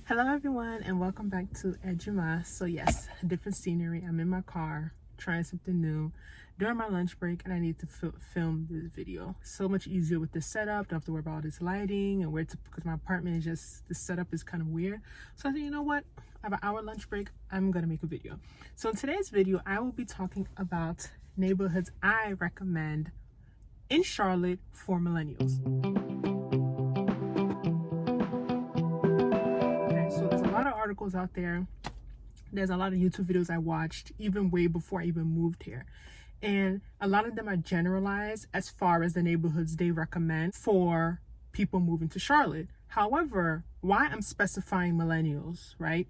Hello everyone and welcome back to Ejima. So yes, different scenery. I'm in my car trying something new during my lunch break and I need to film this video. So much easier with this setup. Don't have to worry about all this lighting and where to, because my apartment is just, the setup is kind of weird. So I think, you know what? I have an hour lunch break. I'm gonna make a video. So in today's video, I will be talking about neighborhoods I recommend in Charlotte for millennials. So there's a lot of articles out there. There's a lot of YouTube videos I watched even way before I even moved here. And a lot of them are generalized as far as the neighborhoods they recommend for people moving to Charlotte. However, why I'm specifying millennials, right?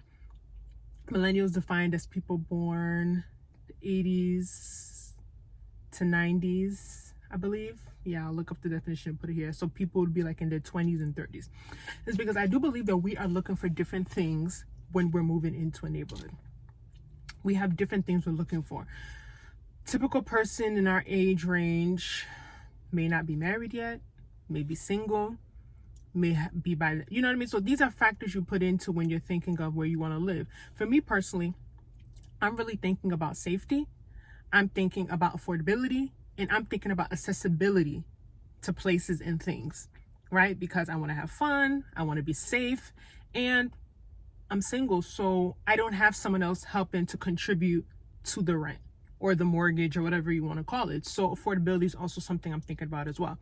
Millennials defined as people born the 80s to 90s, I believe. Yeah, I'll look up the definition and put it here. So people would be like in their 20s and 30s. It's because I do believe that we are looking for different things when we're moving into a neighborhood. We have different things we're looking for. Typical person in our age range may not be married yet, may be single, may be by, you know what I mean? So these are factors you put into when you're thinking of where you want to live. For me personally, I'm really thinking about safety. I'm thinking about affordability. And I'm thinking about accessibility to places and things, right? Because I want to have fun, I want to be safe, and I'm single, so I don't have someone else helping to contribute to the rent or the mortgage or whatever you want to call it. So affordability is also something I'm thinking about as well.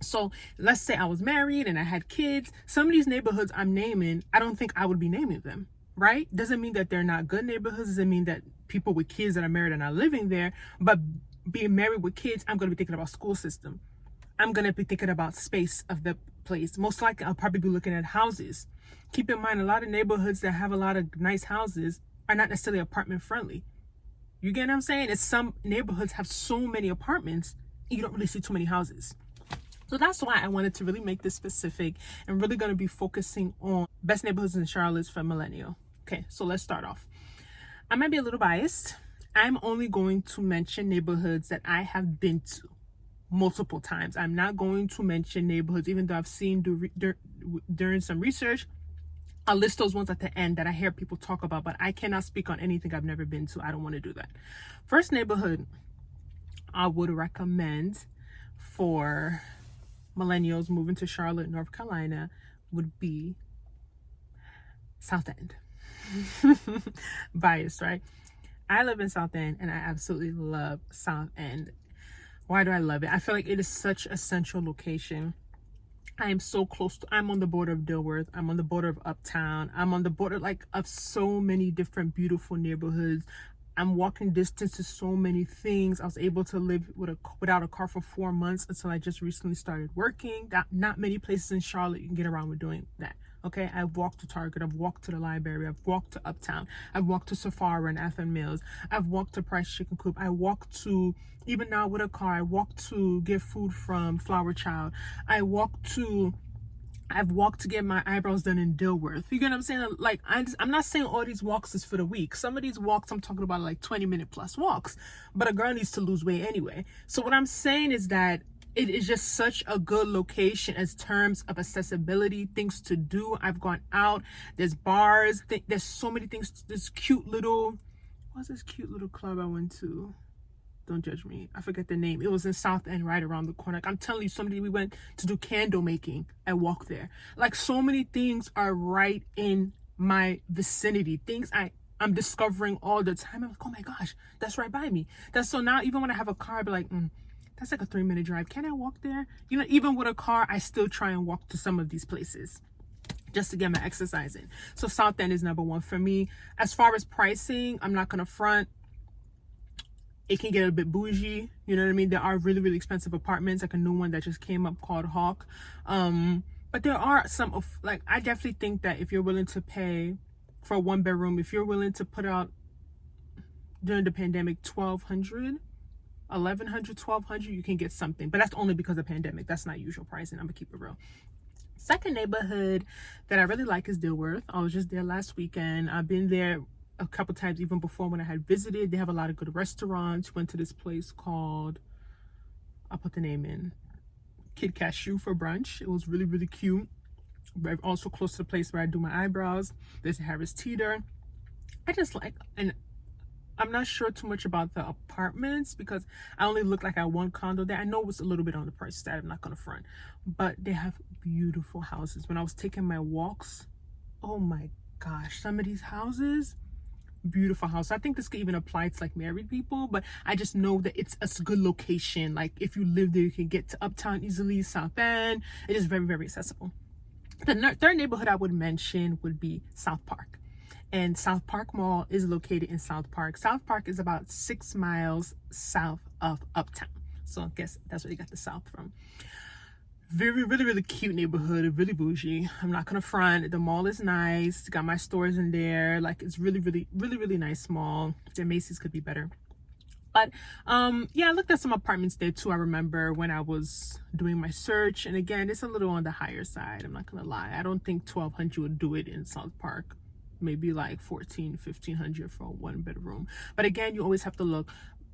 So let's say I was married and I had kids. Some of these neighborhoods I'm naming, I don't think I would be naming them, right? Doesn't mean that they're not good neighborhoods. Doesn't mean that people with kids that are married are not living there, but being married with kids, I'm going to be thinking about school system. I'm going to be thinking about space of the place. Most likely, I'll probably be looking at houses. Keep in mind, a lot of neighborhoods that have a lot of nice houses are not necessarily apartment friendly. You get what I'm saying? It's some neighborhoods have so many apartments, you don't really see too many houses. So that's why I wanted to really make this specific and really going to be focusing on best neighborhoods in Charlotte for millennial. Okay, so let's start off. I might be a little biased. I'm only going to mention neighborhoods that I have been to multiple times. I'm not going to mention neighborhoods, even though I've seen during some research, I'll list those ones at the end that I hear people talk about, but I cannot speak on anything I've never been to. I don't want to do that. First neighborhood I would recommend for millennials moving to Charlotte, North Carolina would be South End. Biased, right? I live in South End and I absolutely love South End. Why do I love it? I feel like it is such a central location. I am so close to, I'm on the border of Dilworth. I'm on the border of Uptown. I'm on the border of so many different beautiful neighborhoods. I'm walking distance to so many things. I was able to live without a car for 4 months until I just recently started working. Not many places in Charlotte you can get around with doing that. Okay, I've walked to Target, I've walked to the library, I've walked to Uptown, I've walked to Sephora and Athen Mills, I've walked to Price Chicken Coop, I walked to, even now with a car, I walked to get food from Flower Child, I've walked to get my eyebrows done in Dilworth. You get what I'm saying? Like, I'm not saying all these walks is for the week. Some of these walks I'm talking about like 20-minute plus walks, but a girl needs to lose weight anyway. So what I'm saying is that it is just such a good location as terms of accessibility, things to do. I've gone out, there's bars, there's so many things. This cute little, what's this cute little club I went to? Don't judge me, I forget the name. It was in South End, right around the corner. Like, I'm telling you, we went to do candle making. I walked there. Like, so many things are right in my vicinity. Things I'm discovering all the time. I'm like, oh my gosh, that's right by me. That's so now even when I have a car, I'd be like, that's like a 3-minute drive. Can I walk there? You know, even with a car, I still try and walk to some of these places just to get my exercise in. So South End is number one for me. As far as pricing, I'm not gonna front. It can get a bit bougie, you know what I mean? There are really, really expensive apartments, like a new one that just came up called Hawk. But there are some of, like, I definitely think that if you're willing to pay for a 1-bedroom, if you're willing to put out during the pandemic $1,200, $1,1200, you can get something. But that's only because of pandemic. That's not usual pricing. I'm gonna keep it real. Second neighborhood that I really like is Dilworth. I was just there last weekend. I've been there a couple times even before when I had visited. They have a lot of good restaurants. Went to this place called, I'll put the name in, Kid Cashew for brunch. It was really, really cute. also close to the place where I do my eyebrows. There's Harris Teeter. I just like, and I'm not sure too much about the apartments because I only looked like at one condo there. I know it was a little bit on the price side, I'm not gonna front, but they have beautiful houses. When I was taking my walks, oh my gosh, some of these houses, beautiful house. I think this could even apply to like married people, but I just know that it's a good location. Like if you live there, you can get to Uptown easily, South End. It is very, very accessible. The third neighborhood I would mention would be South Park. And South Park Mall is located in South Park. South Park is about 6 miles south of Uptown. So I guess that's where you got the south from. Very, really, really cute neighborhood, really bougie. I'm not gonna front. The mall is nice. Got my stores in there. Like it's really, really, really, really nice mall. The Macy's could be better. But yeah, I looked at some apartments there too. I remember when I was doing my search. And again, it's a little on the higher side. I'm not gonna lie. I don't think 1,200 would do it in South Park. Maybe like 1,500 for a 1-bedroom. But again, you always have to look.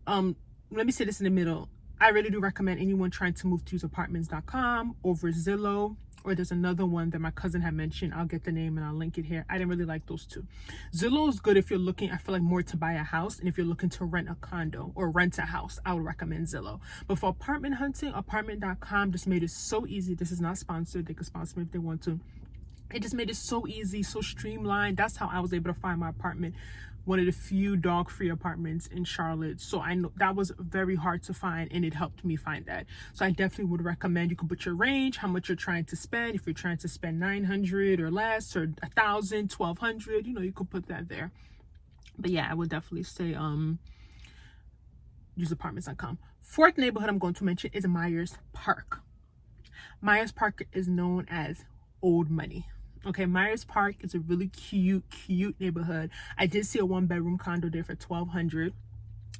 Let me say this in the middle. I really do recommend anyone trying to move to use apartments.com over Zillow, or there's another one that my cousin had mentioned. I'll get the name and I'll link it here. I didn't really like those two. Zillow is good if you're looking, I feel like, more to buy a house, and if you're looking to rent a condo or rent a house, I would recommend Zillow. But for apartment hunting, apartment.com just made it so easy. This is not sponsored. They could sponsor me if they want to. It just made it so easy, so streamlined. That's how I was able to find my apartment, one of the few dog-free apartments in Charlotte. So I know that was very hard to find, and it helped me find that. So I definitely would recommend, you can put your range, how much you're trying to spend. If you're trying to spend 900 or less, or 1,000, 1,200, you know, you could put that there. But yeah, I would definitely say use apartments.com. Fourth neighborhood I'm going to mention is Myers Park. Myers Park is known as old money. Okay, Myers Park is a really cute neighborhood. I did see a 1-bedroom condo there for $1,200,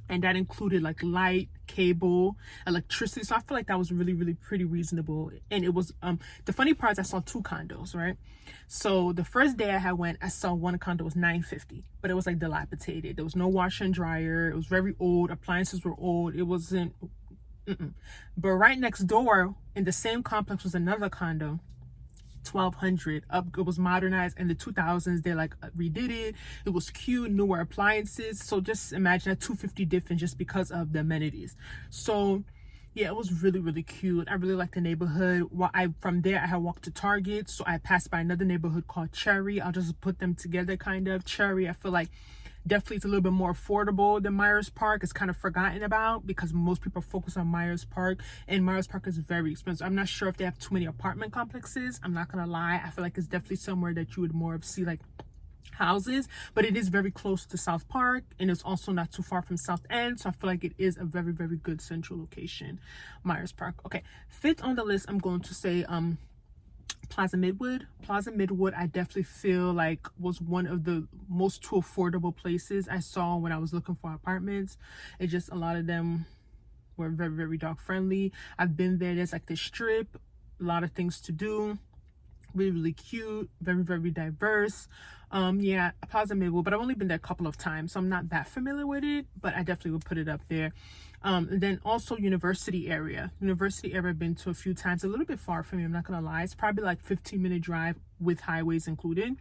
and that included like light, cable, electricity. So I feel like that was really, really pretty reasonable. And it was the funny part is I saw 2 condos, right? So the first day I saw one condo was $950, but it was like dilapidated. There was no washer and dryer. It was very old. Appliances were old. It wasn't. But right next door in the same complex was another condo, $1,200 up. It was modernized in the 2000s. They like redid it. It was cute, newer appliances. So just imagine a $250 difference just because of the amenities. So yeah, it was really, really cute. I really liked the neighborhood. From there I had walked to Target, so I passed by another neighborhood called Cherry. I'll just put them together, kind of. Cherry, I feel like definitely it's a little bit more affordable than Myers Park. It's kind of forgotten about because most people focus on Myers Park, and Myers Park is very expensive. I'm not sure if they have too many apartment complexes. I'm not gonna lie. I feel like it's definitely somewhere that you would more of see like houses, but it is very close to South Park, and it's also not too far from South End. So I feel like it is a very, very good central location, Myers Park. Okay, fifth on the list, I'm going to say Plaza Midwood. Plaza Midwood, I definitely feel like was one of the most too affordable places I saw when I was looking for apartments. It just, a lot of them were very, very dog friendly. I've been there. There's like this strip, a lot of things to do. Really, really cute, very, very diverse. Yeah, Plaza Midwood, but I've only been there a couple of times, so I'm not that familiar with it, but I definitely would put it up there. And then also University area. University area I've been to a few times, a little bit far from me, I'm not gonna lie. It's probably like 15-minute drive with highways included.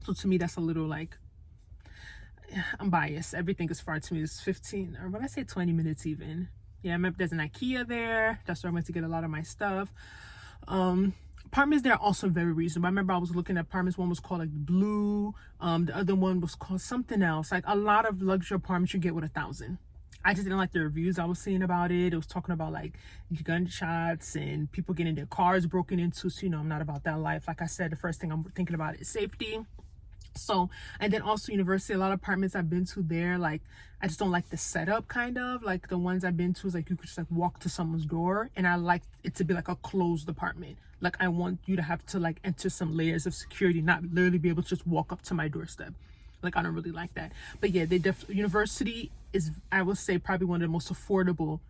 So to me, that's a little like, I'm biased. Everything is far to me. It's 15, or when I say 20 minutes even. Yeah, I remember there's an IKEA there. That's where I went to get a lot of my stuff. Apartments there are also very reasonable. I remember I was looking at apartments. One was called like Blue. The other one was called something else. Like a lot of luxury apartments you get with $1,000. I just didn't like the reviews I was seeing about it. It was talking about like gunshots and people getting their cars broken into. So, you know, I'm not about that life. Like I said, the first thing I'm thinking about is safety. So, and then also University, a lot of apartments I've been to there, like I just don't like the setup, kind of like the ones I've been to is like you could just like walk to someone's door, and I like it to be like a closed apartment. Like I want you to have to like enter some layers of security, not literally be able to just walk up to my doorstep. Like I don't really like that. But yeah, University is, I would say, probably one of the most affordable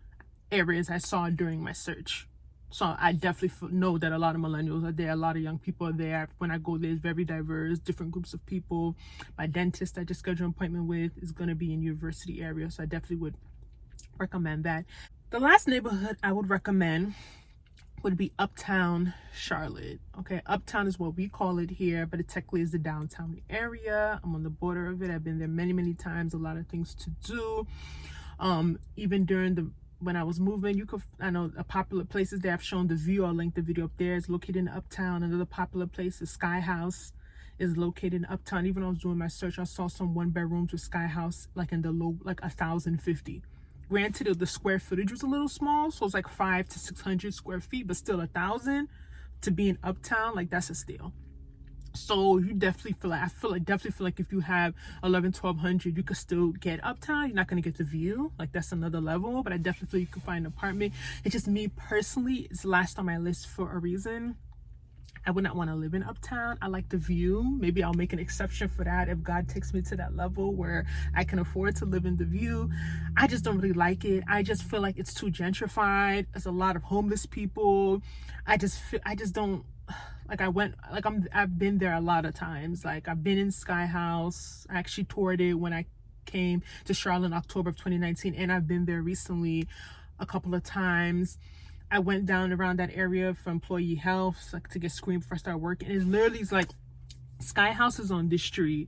areas I saw during my search. So I definitely know that a lot of millennials are there. A lot of young people are there. When I go there, it's very diverse, different groups of people. My dentist I just scheduled an appointment with is going to be in University area. So I definitely would recommend that. The last neighborhood I would recommend, would be Uptown, Charlotte. Okay, Uptown is what we call it here, but it technically is the downtown area. I'm on the border of it. I've been there many times. A lot of things to do. Even during when I was moving, I know a popular places there. I've shown the view. I'll link the video up there. It's located in Uptown. Another popular place is Sky House, is located in Uptown. Even when I was doing my search, I saw some 1-bedrooms with Sky House like in the low, like 1,050. Granted, the square footage was a little small, so it's like 500 to 600 square feet, but still 1,000 to be in Uptown, like that's a steal. So you definitely feel like, definitely feel like if you have 1,100-1,200, you could still get Uptown. You're not gonna get the view, like that's another level, but I definitely feel you can find an apartment. It's just me personally, it's last on my list for a reason. I would not want to live in Uptown. I like the view. Maybe I'll make an exception for that if God takes me to that level where I can afford to live in the view. I just don't really like it. I just feel like it's too gentrified. There's a lot of homeless people. I just don't like. I've been there a lot of times. Like I've been in Sky House. I actually toured it when I came to Charlotte in October of 2019, and I've been there recently a couple of times. I went down around that area for employee health, like to get screened before I started working. And it literally is like Sky House is on this street,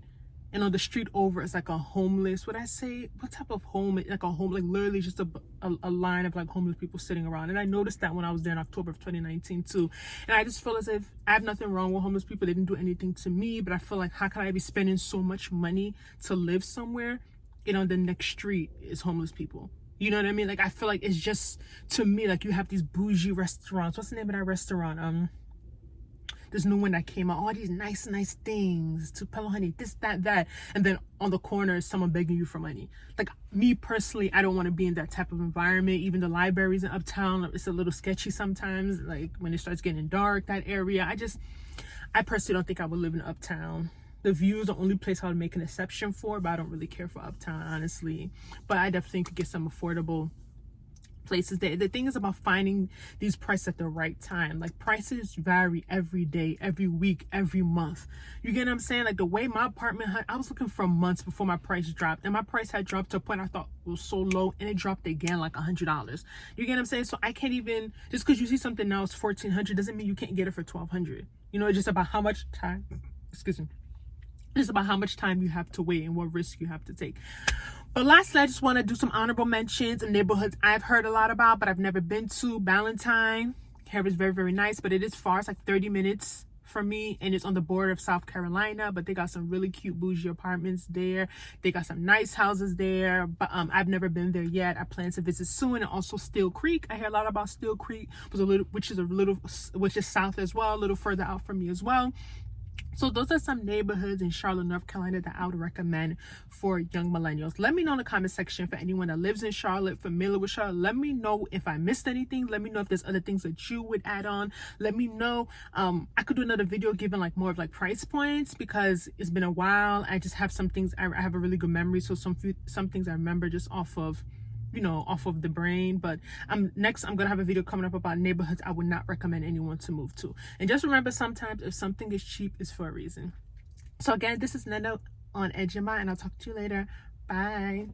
and on the street over it's like a homeless. What type of home? Like a home, like literally just a line of like homeless people sitting around. And I noticed that when I was there in October of 2019 too. And I just feel as if I have nothing wrong with homeless people. They didn't do anything to me, but I feel like how can I be spending so much money to live somewhere, and on the next street is homeless people? You know what I mean? Like, I feel like it's just, to me, like you have these bougie restaurants. What's the name of that restaurant? This new one that came out. All these nice things. Tupelo honey, this, that. And then on the corner is someone begging you for money. Like, me personally, I don't want to be in that type of environment. Even the libraries in Uptown, it's a little sketchy sometimes. Like, when it starts getting dark, that area. I personally don't think I would live in Uptown. The view is the only place I would make an exception for, but I don't really care for Uptown, honestly. But I definitely could get some affordable places there. The thing is about finding these prices at the right time. Like, prices vary every day, every week, every month. You get what I'm saying? Like, the way my apartment, I was looking for months before my price dropped, and my price had dropped to a point I thought it was so low, and it dropped again like $100. You get what I'm saying? So I can't even, just because you see something now is $1,400 doesn't mean you can't get it for $1,200. You know, it's just about how much time, excuse me, it's about how much time you have to wait and what risk you have to take. But lastly, I just want to do some honorable mentions of neighborhoods I've heard a lot about, but I've never been to. Ballantyne. Here is very nice, but it is far. It's like 30 minutes from me, and it's on the border of South Carolina, but they got some really cute bougie apartments there. They got some nice houses there, but I've never been there yet. I plan to visit soon. And also Steel Creek. I hear a lot about Steel Creek, which is south as well, a little further out from me as well. So those are some neighborhoods in Charlotte, North Carolina that I would recommend for young millennials. Let me know in the comment section for anyone that lives in Charlotte, familiar with Charlotte. Let me know if I missed anything. Let me know if there's other things that you would add on. Let me know. I could do another video giving like more of like price points, because it's been a while. I just have some things, I have a really good memory. So some things I remember just off of the brain. But next I'm gonna have a video coming up about neighborhoods I would not recommend anyone to move to. And just remember, sometimes if something is cheap, it's for a reason. So again, this is Nnena on Ejima, and I'll talk to you later. Bye.